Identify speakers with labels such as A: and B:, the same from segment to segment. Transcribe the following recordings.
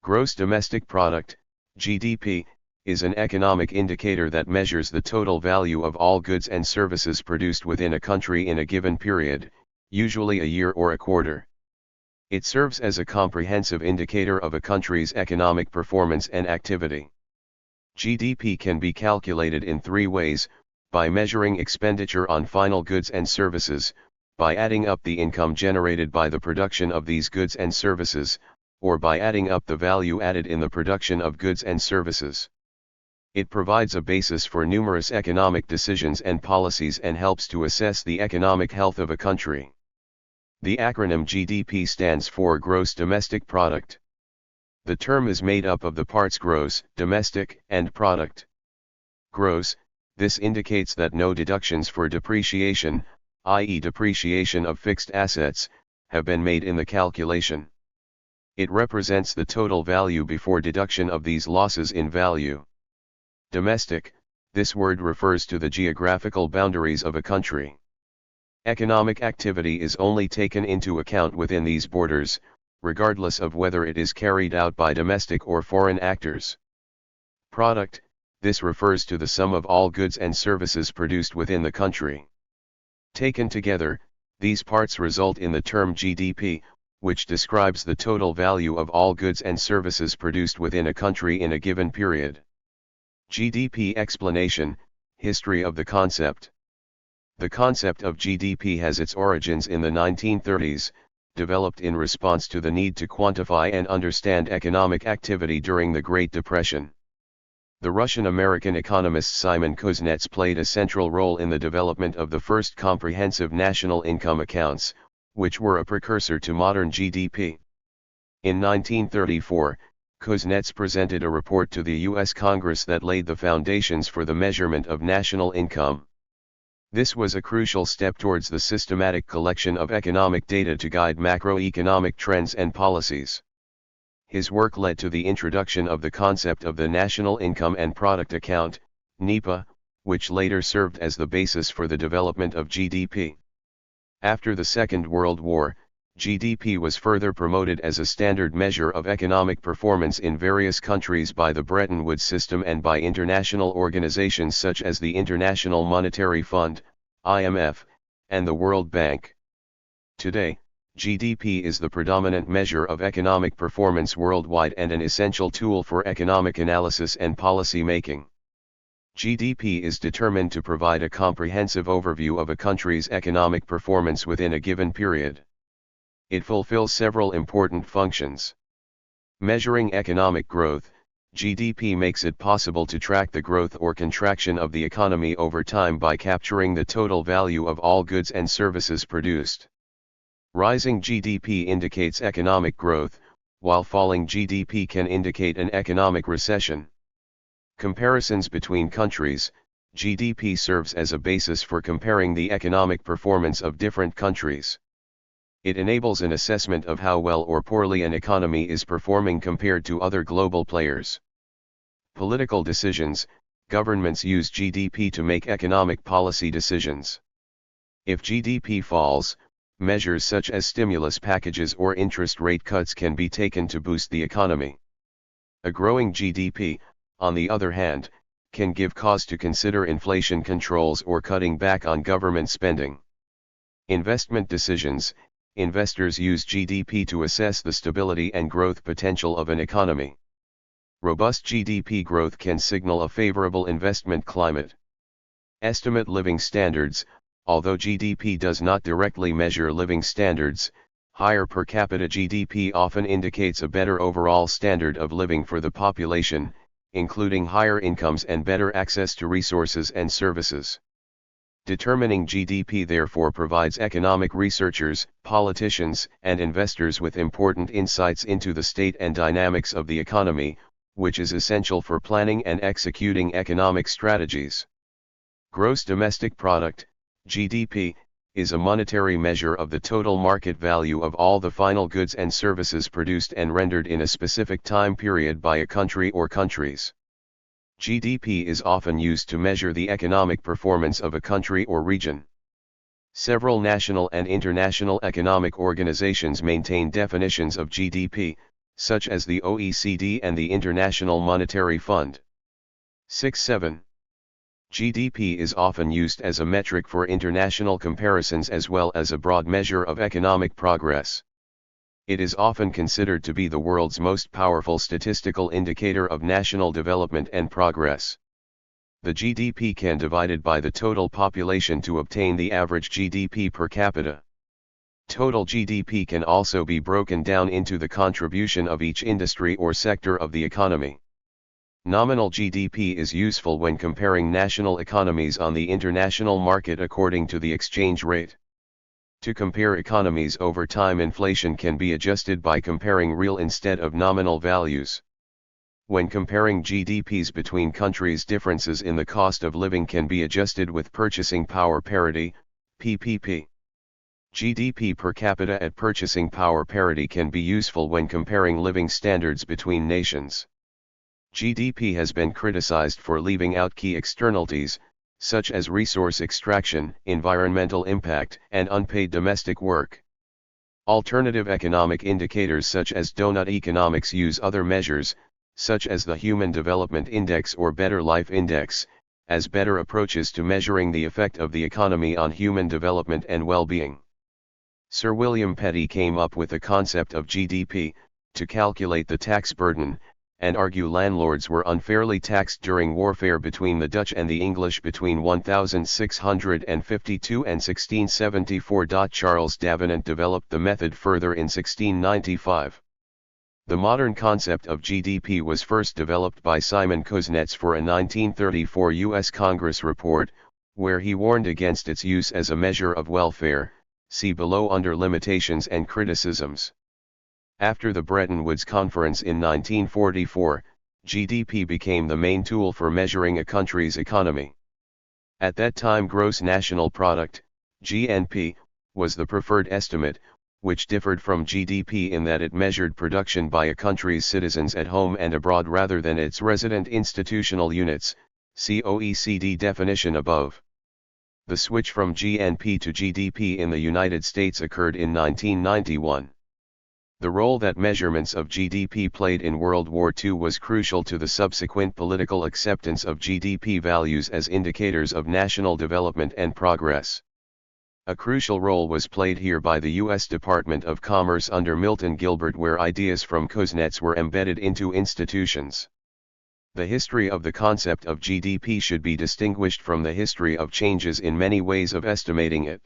A: Gross domestic product, GDP, is an economic indicator that measures the total value of all goods and services produced within a country in a given period, usually a year or a quarter. It serves as a comprehensive indicator of a country's economic performance and activity. GDP can be calculated in three ways: by measuring expenditure on final goods and services, by adding up the income generated by the production of these goods and services, or by adding up the value added in the production of goods and services. It provides a basis for numerous economic decisions and policies and helps to assess the economic health of a country. The acronym GDP stands for Gross Domestic Product. The term is made up of the parts gross, domestic, and product. Gross, this indicates that no deductions for depreciation, i.e. depreciation of fixed assets, have been made in the calculation. It represents the total value before deduction of these losses in value. Domestic, this word refers to the geographical boundaries of a country. Economic activity is only taken into account within these borders, regardless of whether it is carried out by domestic or foreign actors. Product, this refers to the sum of all goods and services produced within the country. Taken together, these parts result in the term GDP, which describes the total value of all goods and services produced within a country in a given period. GDP explanation, history of the concept. The concept of GDP has its origins in the 1930s, developed in response to the need to quantify and understand economic activity during the Great Depression. The Russian-American economist Simon Kuznets played a central role in the development of the first comprehensive national income accounts, which were a precursor to modern GDP. In 1934, Kuznets presented a report to the U.S. Congress that laid the foundations for the measurement of national income. This was a crucial step towards the systematic collection of economic data to guide macroeconomic trends and policies. His work led to the introduction of the concept of the National Income and Product Account, NIPA, which later served as the basis for the development of GDP. After the Second World War, GDP was further promoted as a standard measure of economic performance in various countries by the Bretton Woods system and by international organizations such as the International Monetary Fund, IMF, and the World Bank. Today, GDP is the predominant measure of economic performance worldwide and an essential tool for economic analysis and policy making. GDP is determined to provide a comprehensive overview of a country's economic performance within a given period. It fulfills several important functions. Measuring economic growth, GDP makes it possible to track the growth or contraction of the economy over time by capturing the total value of all goods and services produced. Rising GDP indicates economic growth, while falling GDP can indicate an economic recession. Comparisons between countries, GDP serves as a basis for comparing the economic performance of different countries. It enables an assessment of how well or poorly an economy is performing compared to other global players. Political decisions, governments use GDP to make economic policy decisions. If GDP falls, measures such as stimulus packages or interest rate cuts can be taken to boost the economy. A growing GDP, on the other hand, can give cause to consider inflation controls or cutting back on government spending. Investment decisions, investors use GDP to assess the stability and growth potential of an economy. Robust GDP growth can signal a favorable investment climate. Estimate living standards. Although GDP does not directly measure living standards, higher per capita GDP often indicates a better overall standard of living for the population, including higher incomes and better access to resources and services. Determining GDP therefore provides economic researchers, politicians, and investors with important insights into the state and dynamics of the economy, which is essential for planning and executing economic strategies. Gross domestic product, GDP, is a monetary measure of the total market value of all the final goods and services produced and rendered in a specific time period by a country or countries. GDP is often used to measure the economic performance of a country or region. Several national and international economic organizations maintain definitions of GDP, such as the OECD and the International Monetary Fund. 6.7. GDP is often used as a metric for international comparisons as well as a broad measure of economic progress. It is often considered to be the world's most powerful statistical indicator of national development and progress. The GDP can be divided by the total population to obtain the average GDP per capita. Total GDP can also be broken down into the contribution of each industry or sector of the economy. Nominal GDP is useful when comparing national economies on the international market according to the exchange rate. To compare economies over time, inflation can be adjusted by comparing real instead of nominal values. When comparing GDPs between countries, differences in the cost of living can be adjusted with purchasing power parity, PPP. GDP per capita at purchasing power parity can be useful when comparing living standards between nations. GDP has been criticized for leaving out key externalities, such as resource extraction, environmental impact, and unpaid domestic work. Alternative economic indicators such as donut economics use other measures, such as the Human Development Index or Better Life Index, as better approaches to measuring the effect of the economy on human development and well-being. Sir William Petty came up with the concept of GDP, to calculate the tax burden, and argue landlords were unfairly taxed during warfare between the Dutch and the English between 1652 and 1674. Charles Davenant developed the method further in 1695. The modern concept of GDP was first developed by Simon Kuznets for a 1934 U.S. Congress report, where he warned against its use as a measure of welfare. See below under limitations and criticisms. After the Bretton Woods Conference in 1944, GDP became the main tool for measuring a country's economy. At that time, gross national product, GNP, was the preferred estimate, which differed from GDP in that it measured production by a country's citizens at home and abroad rather than its resident institutional units. See OECD definition above. The switch from GNP to GDP in the United States occurred in 1991. The role that measurements of GDP played in World War II was crucial to the subsequent political acceptance of GDP values as indicators of national development and progress. A crucial role was played here by the U.S. Department of Commerce under Milton Gilbert, where ideas from Kuznets were embedded into institutions. The history of the concept of GDP should be distinguished from the history of changes in many ways of estimating it.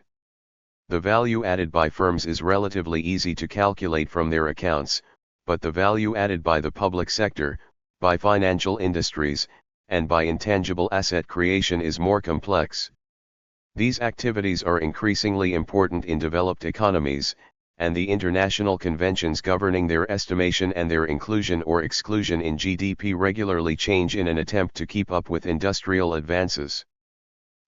A: The value added by firms is relatively easy to calculate from their accounts, but the value added by the public sector, by financial industries, and by intangible asset creation is more complex. These activities are increasingly important in developed economies, and the international conventions governing their estimation and their inclusion or exclusion in GDP regularly change in an attempt to keep up with industrial advances.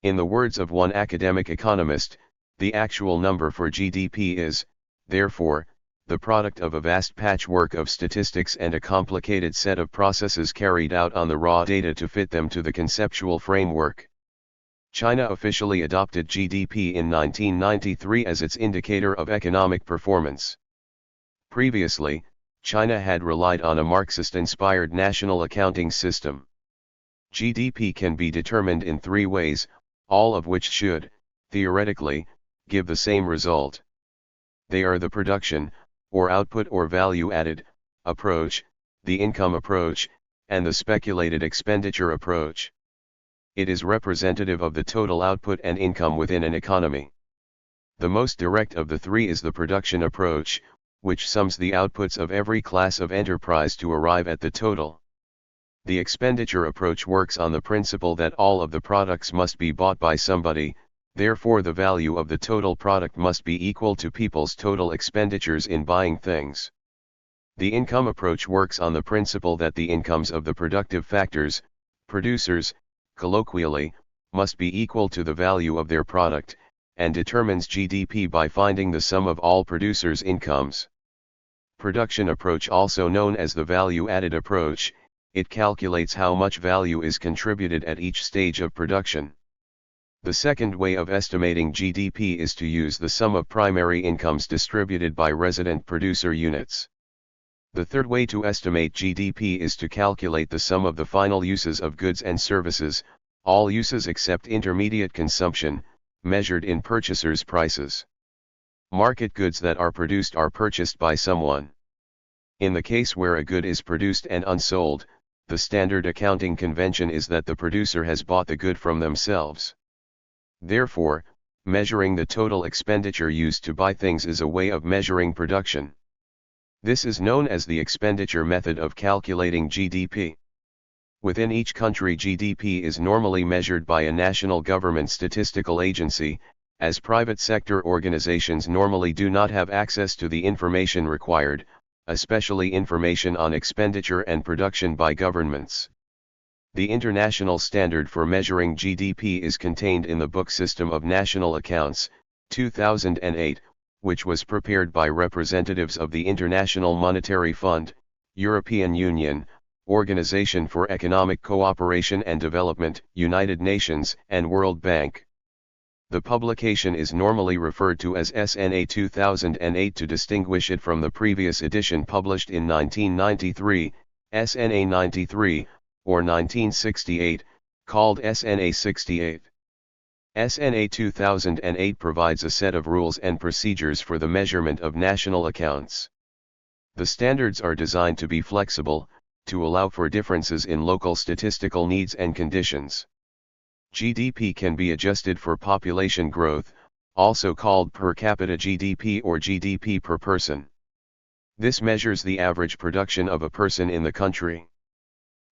A: In the words of one academic economist, the actual number for GDP is, therefore, the product of a vast patchwork of statistics and a complicated set of processes carried out on the raw data to fit them to the conceptual framework. China officially adopted GDP in 1993 as its indicator of economic performance. Previously, China had relied on a Marxist-inspired national accounting system. GDP can be determined in three ways, all of which should, theoretically, give the same result. They are the production, or output or value added, approach, the income approach, and the speculated expenditure approach. It is representative of the total output and income within an economy. The most direct of the three is the production approach, which sums the outputs of every class of enterprise to arrive at the total. The expenditure approach works on the principle that all of the products must be bought by somebody, therefore the value of the total product must be equal to people's total expenditures in buying things. The income approach works on the principle that the incomes of the productive factors, producers, colloquially, must be equal to the value of their product, and determines GDP by finding the sum of all producers' incomes. Production approach, also known as the value-added approach, it calculates how much value is contributed at each stage of production. The second way of estimating GDP is to use the sum of primary incomes distributed by resident producer units. The third way to estimate GDP is to calculate the sum of the final uses of goods and services, all uses except intermediate consumption, measured in purchasers' prices. Market goods that are purchased by someone. In the case where a good is produced and unsold, the standard accounting convention is that the producer has bought the good from themselves. Therefore, measuring the total expenditure used to buy things is a way of measuring production. This is known as the expenditure method of calculating GDP. Within each country, GDP is normally measured by a national government statistical agency, as private sector organizations normally do not have access to the information required, especially information on expenditure and production by governments. The international standard for measuring GDP is contained in the Book System of National Accounts, 2008, which was prepared by representatives of the International Monetary Fund, European Union, Organization for Economic Cooperation and Development, United Nations, and World Bank. The publication is normally referred to as SNA 2008 to distinguish it from the previous edition published in 1993, SNA 93, or 1968, called SNA 68. SNA 2008 provides a set of rules and procedures for the measurement of national accounts. The standards are designed to be flexible, to allow for differences in local statistical needs and conditions. GDP can be adjusted for population growth, also called per capita GDP or GDP per person. This measures the average production of a person in the country.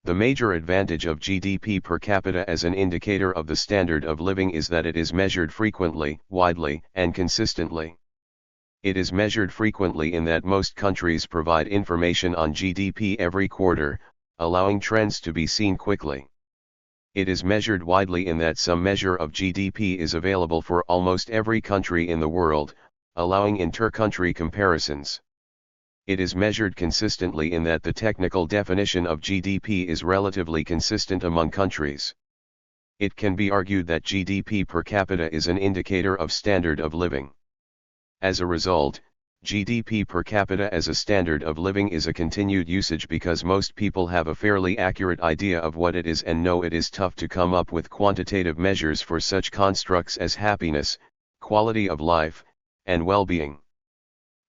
A: The major advantage of GDP per capita as an indicator of the standard of living is that it is measured frequently, widely, and consistently. It is measured frequently in that most countries provide information on GDP every quarter, allowing trends to be seen quickly. It is measured widely in that some measure of GDP is available for almost every country in the world, allowing inter-country comparisons. It is measured consistently in that the technical definition of GDP is relatively consistent among countries. It can be argued that GDP per capita is an indicator of standard of living. As a result, GDP per capita as a standard of living is a continued usage because most people have a fairly accurate idea of what it is and know it is tough to come up with quantitative measures for such constructs as happiness, quality of life, and well-being.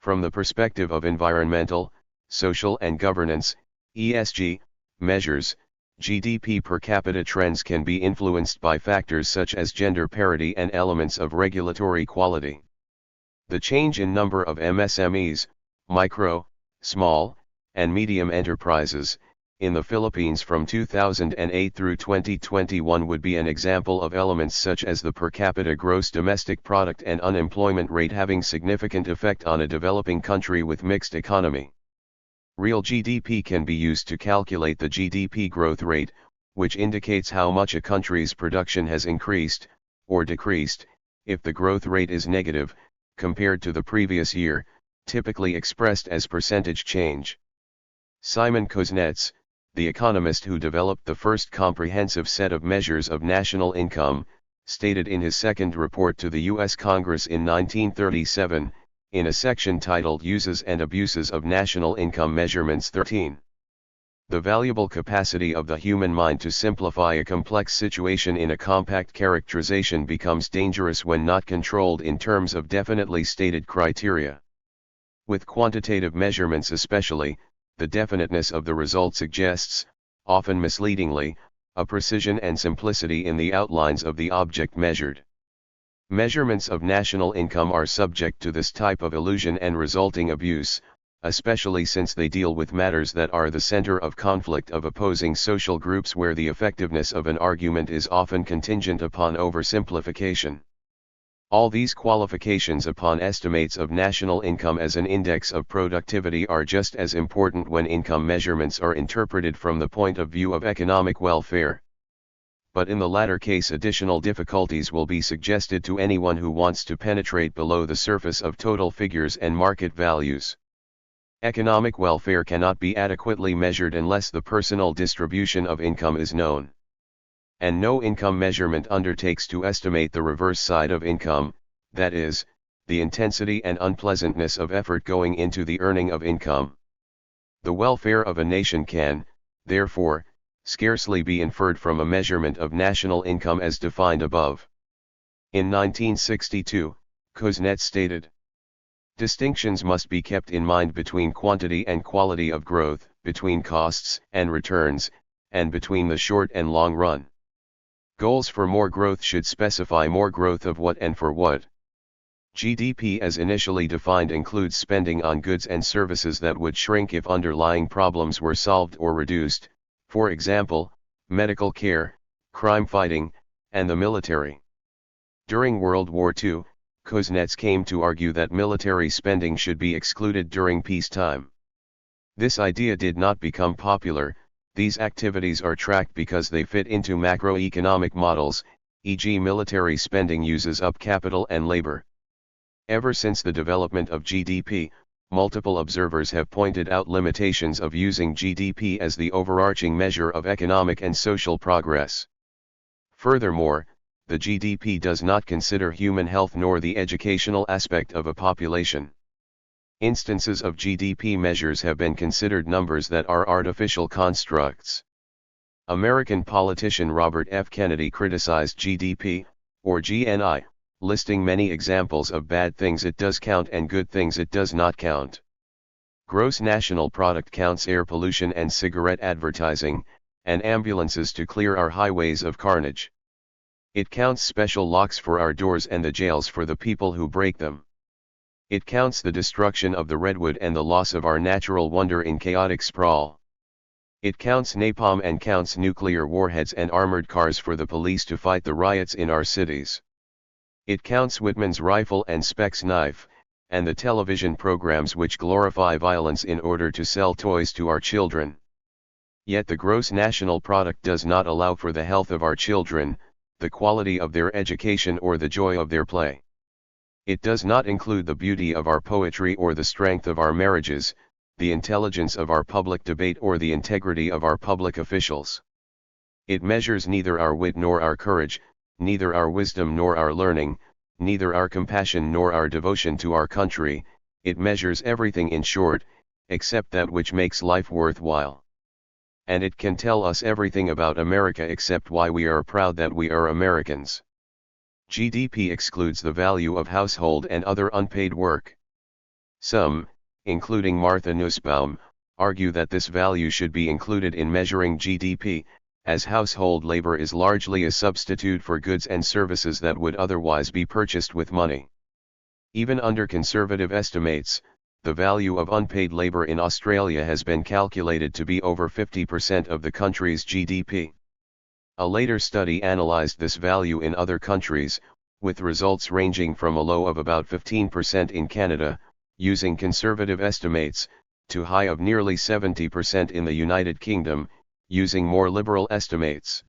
A: From the perspective of environmental, social and governance, ESG, measures, GDP per capita trends can be influenced by factors such as gender parity and elements of regulatory quality. The change in number of MSMEs, micro, small, and medium enterprises, in the Philippines from 2008 through 2021 would be an example of elements such as the per capita gross domestic product and unemployment rate having significant effect on a developing country with mixed economy. Real GDP can be used to calculate the GDP growth rate, which indicates how much a country's production has increased, or decreased, if the growth rate is negative, compared to the previous year, typically expressed as percentage change. Simon Kuznets, the economist who developed the first comprehensive set of measures of national income, stated in his second report to the U.S. Congress in 1937, in a section titled Uses and Abuses of National Income Measurements 13. The valuable capacity of the human mind to simplify a complex situation in a compact characterization becomes dangerous when not controlled in terms of definitely stated criteria. With quantitative measurements especially, the definiteness of the result suggests, often misleadingly, a precision and simplicity in the outlines of the object measured. Measurements of national income are subject to this type of illusion and resulting abuse, especially since they deal with matters that are the center of conflict of opposing social groups where the effectiveness of an argument is often contingent upon oversimplification. All these qualifications upon estimates of national income as an index of productivity are just as important when income measurements are interpreted from the point of view of economic welfare. But in the latter case, additional difficulties will be suggested to anyone who wants to penetrate below the surface of total figures and market values. Economic welfare cannot be adequately measured unless the personal distribution of income is known. And no income measurement undertakes to estimate the reverse side of income, that is, the intensity and unpleasantness of effort going into the earning of income.
B: The welfare of a nation can, therefore, scarcely be inferred from a measurement of national income as defined above. In 1962, Kuznets stated, "Distinctions must be kept in mind between quantity and quality of growth, between costs and returns, and between the short and long run. Goals for more growth should specify more growth of what and for what. GDP as initially defined includes spending on goods and services that would shrink if underlying problems were solved or reduced, for example, medical care, crime fighting, and the military." During World War II, Kuznets came to argue that military spending should be excluded during peacetime. This idea did not become popular. These activities are tracked because they fit into macroeconomic models, e.g. military spending uses up capital and labor. Ever since the development of GDP, multiple observers have pointed out limitations of using GDP as the overarching measure of economic and social progress. Furthermore, the GDP does not consider human health nor the educational aspect of a population. Instances of GDP measures have been considered numbers that are artificial constructs. American politician Robert F. Kennedy criticized GDP, or GNI, listing many examples of bad things it does count and good things it does not count. Gross national product counts air pollution and cigarette advertising, and ambulances to clear our highways of carnage. It counts special locks for our doors and the jails for the people who break them. It counts the destruction of the redwood and the loss of our natural wonder in chaotic sprawl. It counts napalm and counts nuclear warheads and armored cars for the police to fight the riots in our cities. It counts Whitman's rifle and Speck's knife, and the television programs which glorify violence in order to sell toys to our children. Yet the gross national product does not allow for the health of our children, the quality of their education or the joy of their play. It does not include the beauty of our poetry or the strength of our marriages, the intelligence of our public debate or the integrity of our public officials. It measures neither our wit nor our courage, neither our wisdom nor our learning, neither our compassion nor our devotion to our country. It measures everything, in short, except that which makes life worthwhile. And it can tell us everything about America except why we are proud that we are Americans. GDP excludes the value of household and other unpaid work. Some, including Martha Nussbaum, argue that this value should be included in measuring GDP, as household labor is largely a substitute for goods and services that would otherwise be purchased with money. Even under conservative estimates, the value of unpaid labor in Australia has been calculated to be over 50% of the country's GDP. A later study analyzed this value in other countries, with results ranging from a low of about 15% in Canada, using conservative estimates, to high of nearly 70% in the United Kingdom, using more liberal estimates.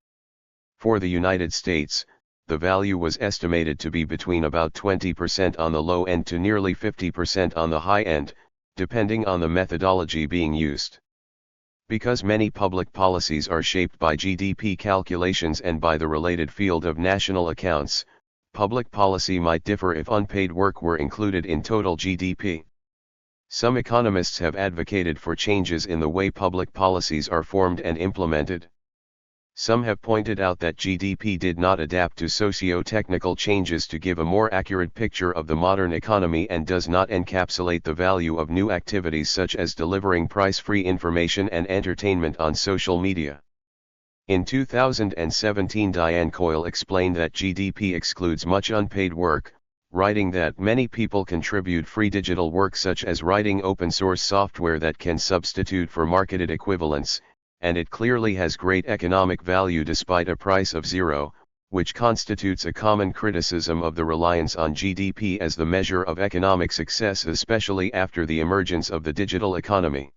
B: For the United States, the value was estimated to be between about 20% on the low end to nearly 50% on the high end, depending on the methodology being used. Because many public policies are shaped by GDP calculations and by the related field of national accounts, public policy might differ if unpaid work were included in total GDP. Some economists have advocated for changes in the way public policies are formed and implemented. Some have pointed out that GDP did not adapt to socio-technical changes to give a more accurate picture of the modern economy and does not encapsulate the value of new activities such as delivering price-free information and entertainment on social media. In 2017, Diane Coyle explained that GDP excludes much unpaid work, writing that many people contribute free digital work such as writing open-source software that can substitute for marketed equivalents, and it clearly has great economic value despite a price of zero, which constitutes a common criticism of the reliance on GDP as the measure of economic success, especially after the emergence of the digital economy.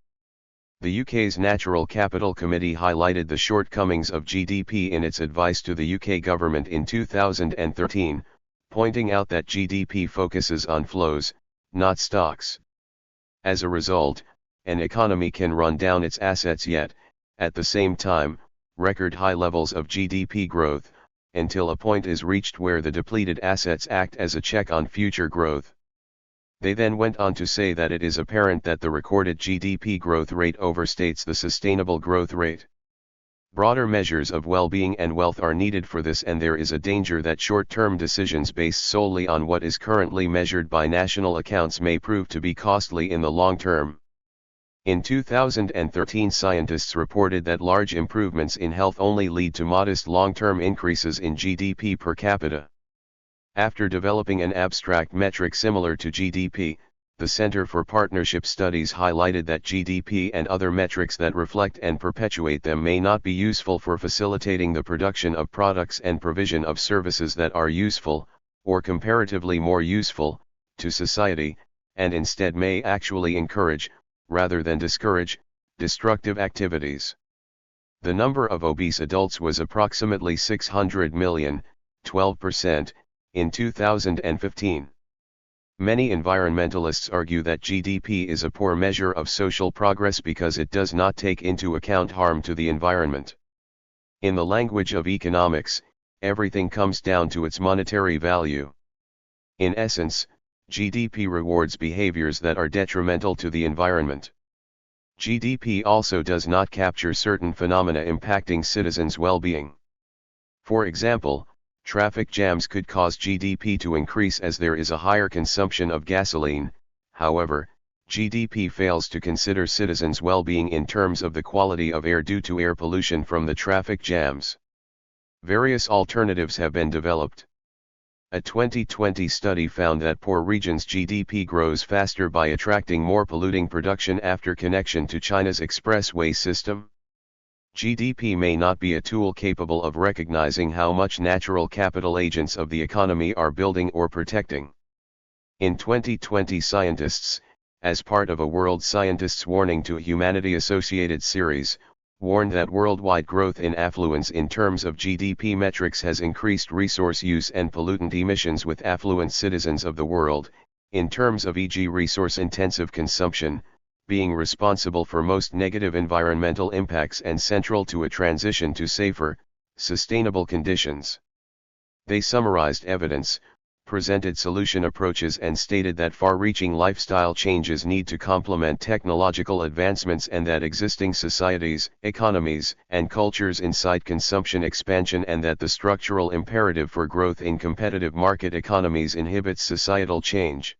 B: The UK's Natural Capital Committee highlighted the shortcomings of GDP in its advice to the UK government in 2013, pointing out that GDP focuses on flows, not stocks. As a result, an economy can run down its assets yet, at the same time, record high levels of GDP growth, until a point is reached where the depleted assets act as a check on future growth.
A: They then went on to say that it is apparent that the recorded GDP growth rate overstates the sustainable growth rate. Broader measures of well-being and wealth are needed for this, and there is a danger that short-term decisions based solely on what is currently measured by national accounts may prove to be costly in the long term. In 2013, scientists reported that large improvements in health only lead to modest long-term increases in GDP per capita. After developing an abstract metric similar to GDP, the Center for Partnership Studies highlighted that GDP and other metrics that reflect and perpetuate them may not be useful for facilitating the production of products and provision of services that are useful, or comparatively more useful, to society, and instead may actually encourage, rather than discourage, destructive activities. The number of obese adults was approximately 600 million, 12%, in 2015. Many environmentalists argue that GDP is a poor measure of social progress because it does not take into account harm to the environment. In the language of economics, everything comes down to its monetary value. In essence, GDP rewards behaviors that are detrimental to the environment. GDP also does not capture certain phenomena impacting citizens' well-being. For example, traffic jams could cause GDP to increase as there is a higher consumption of gasoline. However, GDP fails to consider citizens' well-being in terms of the quality of air due to air pollution from the traffic jams. Various alternatives have been developed. A 2020 study found that poor regions' GDP grows faster by attracting more polluting production after connection to China's expressway system. GDP may not be a tool capable of recognizing how much natural capital agents of the economy are building or protecting. In 2020, scientists, as part of a World Scientists Warning to Humanity Associated series, warned that worldwide growth in affluence in terms of GDP metrics has increased resource use and pollutant emissions with affluent citizens of the world, in terms of e.g. resource-intensive consumption, being responsible for most negative environmental impacts and central to a transition to safer, sustainable conditions. They summarized evidence, presented solution approaches, and stated that far-reaching lifestyle changes need to complement technological advancements, and that existing societies, economies, and cultures incite consumption expansion, and that the structural imperative for growth in competitive market economies inhibits societal change.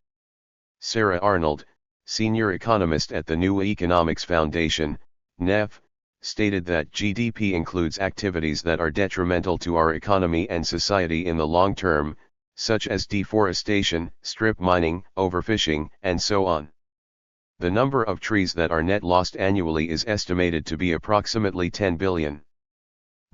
A: Sarah Arnold, senior economist at the New Economics Foundation, NEF, stated that GDP includes activities that are detrimental to our economy and society in the long term, such as deforestation, strip mining, overfishing, and so on. The number of trees that are net lost annually is estimated to be approximately 10 billion.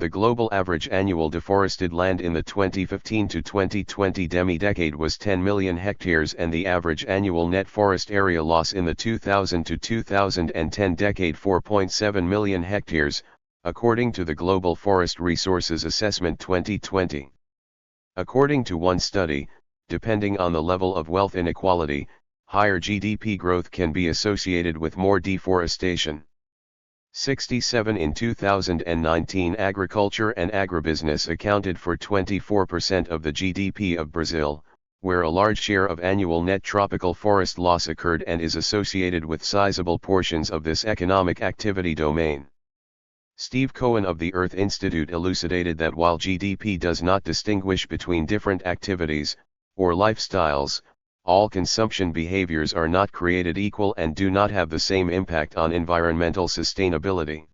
A: The global average annual deforested land in the 2015 to 2020 demi-decade was 10 million hectares, and the average annual net forest area loss in the 2000 to 2010 decade 4.7 million hectares, according to the Global Forest Resources Assessment 2020. According to one study, depending on the level of wealth inequality, higher GDP growth can be associated with more deforestation. 67 In 2019, agriculture and agribusiness accounted for 24% of the GDP of Brazil, where a large share of annual net tropical forest loss occurred and is associated with sizable portions of this economic activity domain. Steve Cohen of the Earth Institute elucidated that while GDP does not distinguish between different activities, or lifestyles, all consumption behaviors are not created equal and do not have the same impact on environmental sustainability.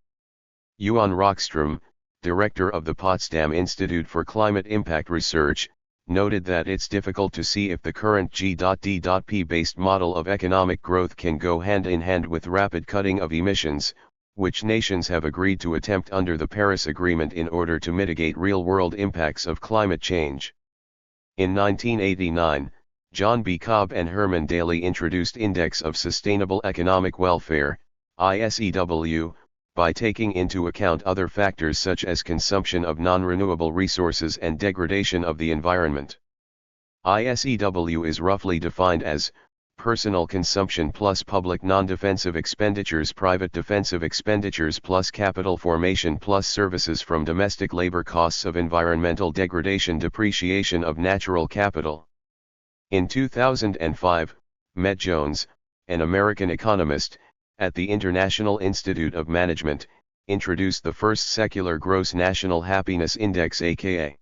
A: Johan Rockström, director of the Potsdam Institute for Climate Impact Research, noted that it's difficult to see if the current G.D.P-based model of economic growth can go hand in hand with rapid cutting of emissions, which nations have agreed to attempt under the Paris Agreement in order to mitigate real-world impacts of climate change. In 1989, John B. Cobb and Herman Daly introduced Index of Sustainable Economic Welfare, ISEW, by taking into account other factors such as consumption of non-renewable resources and degradation of the environment. ISEW is roughly defined as personal consumption plus public non-defensive expenditures, private defensive expenditures plus capital formation plus services from domestic labor costs of environmental degradation, depreciation of natural capital. In 2005,
B: Met Jones, an American economist, at the International Institute of Management, introduced the first secular Gross National Happiness Index, aka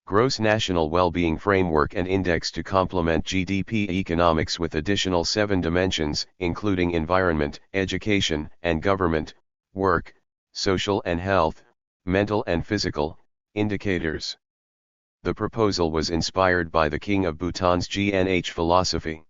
B: Gross National Well-Being Framework and Index, to complement GDP economics with additional 7 dimensions, including environment, education and government, work, social and health, mental and physical, indicators. The proposal was inspired by the King of Bhutan's GNH philosophy.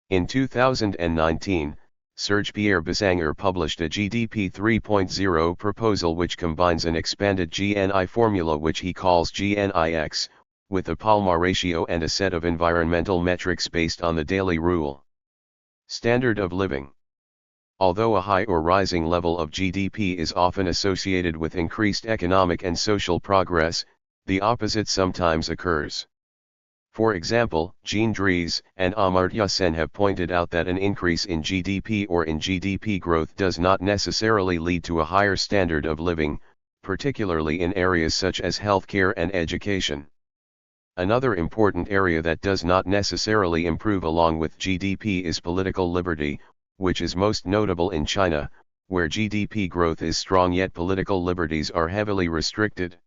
B: In 2019, Serge Pierre Bisanger published a GDP 3.0 proposal which combines an expanded GNI formula which he calls GNIX, with a Palma ratio and a set of environmental metrics based on the daily rule. Standard of living. Although a high or rising level of GDP is often associated with increased economic and social progress, the opposite sometimes occurs. For example, Jean Dries and Amartya Sen have pointed out that an increase in GDP or in GDP growth does not necessarily lead to a higher standard of living, particularly in areas such as healthcare and education. Another important area that does not necessarily improve along with GDP is political liberty, which is most notable in China, where GDP growth is strong yet political liberties are heavily restricted.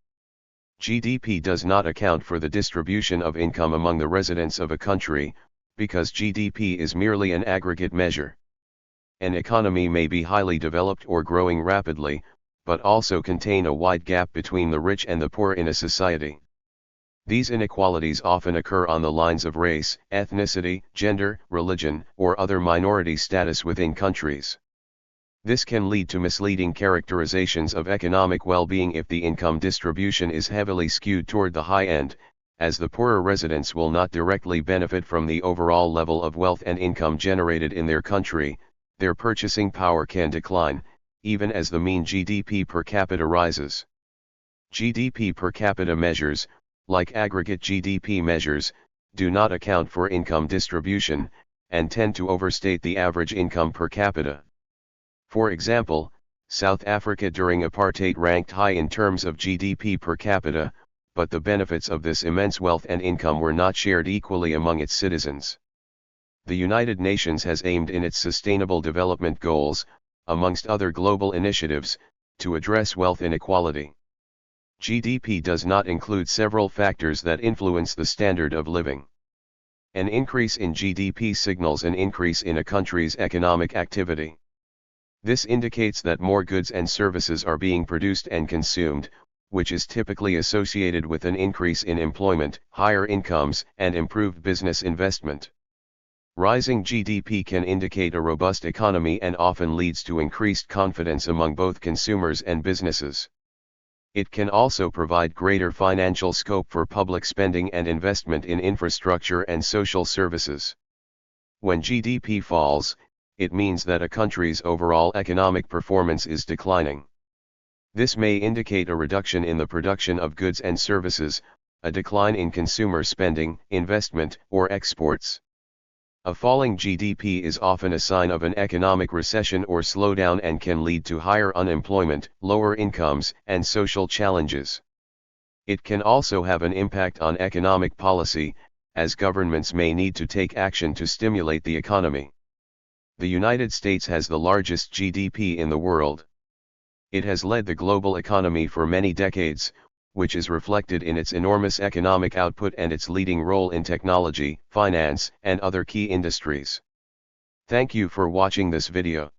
B: GDP does not account for the distribution of income among the residents of a country, because GDP is merely an aggregate measure. An economy may be highly developed or growing rapidly, but also contain a wide gap between the rich and the poor in a society. These inequalities often occur on the lines of race, ethnicity, gender, religion, or other minority status within countries. This can lead to misleading characterizations of economic well-being if the income distribution is heavily skewed toward the high end, as the poorer residents will not directly benefit from the overall level of wealth and income generated in their country. Their purchasing power can decline, even as the mean GDP per capita rises. GDP per capita measures, like aggregate GDP measures, do not account for income distribution, and tend to overstate the average income per capita. For example, South Africa during apartheid ranked high in terms of GDP per capita, but the benefits of this immense wealth and income were not shared equally among its citizens. The United Nations has aimed in its Sustainable Development Goals, amongst other global initiatives, to address wealth inequality. GDP does not include several factors that influence the standard of living. An increase in GDP signals an increase in a country's economic activity. This indicates that more goods and services are being produced and consumed, which is typically associated with an increase in employment, higher incomes, and improved business investment. Rising GDP can indicate a robust economy and often leads to increased confidence among both consumers and businesses. It can also provide greater financial scope for public spending and investment in infrastructure and social services. When GDP falls, it means that a country's overall economic performance is declining. This may indicate a reduction in the production of goods and services, a decline in consumer spending, investment, or exports. A falling GDP is often a sign of an economic recession or slowdown and can lead to higher unemployment, lower incomes, and social challenges. It can also have an impact on economic policy, as governments may need to take action to stimulate the economy. The United States has the largest GDP in the world. It has led the global economy for many decades, which is reflected in its enormous economic output and its leading role in technology, finance, and other key industries. Thank you for watching this video.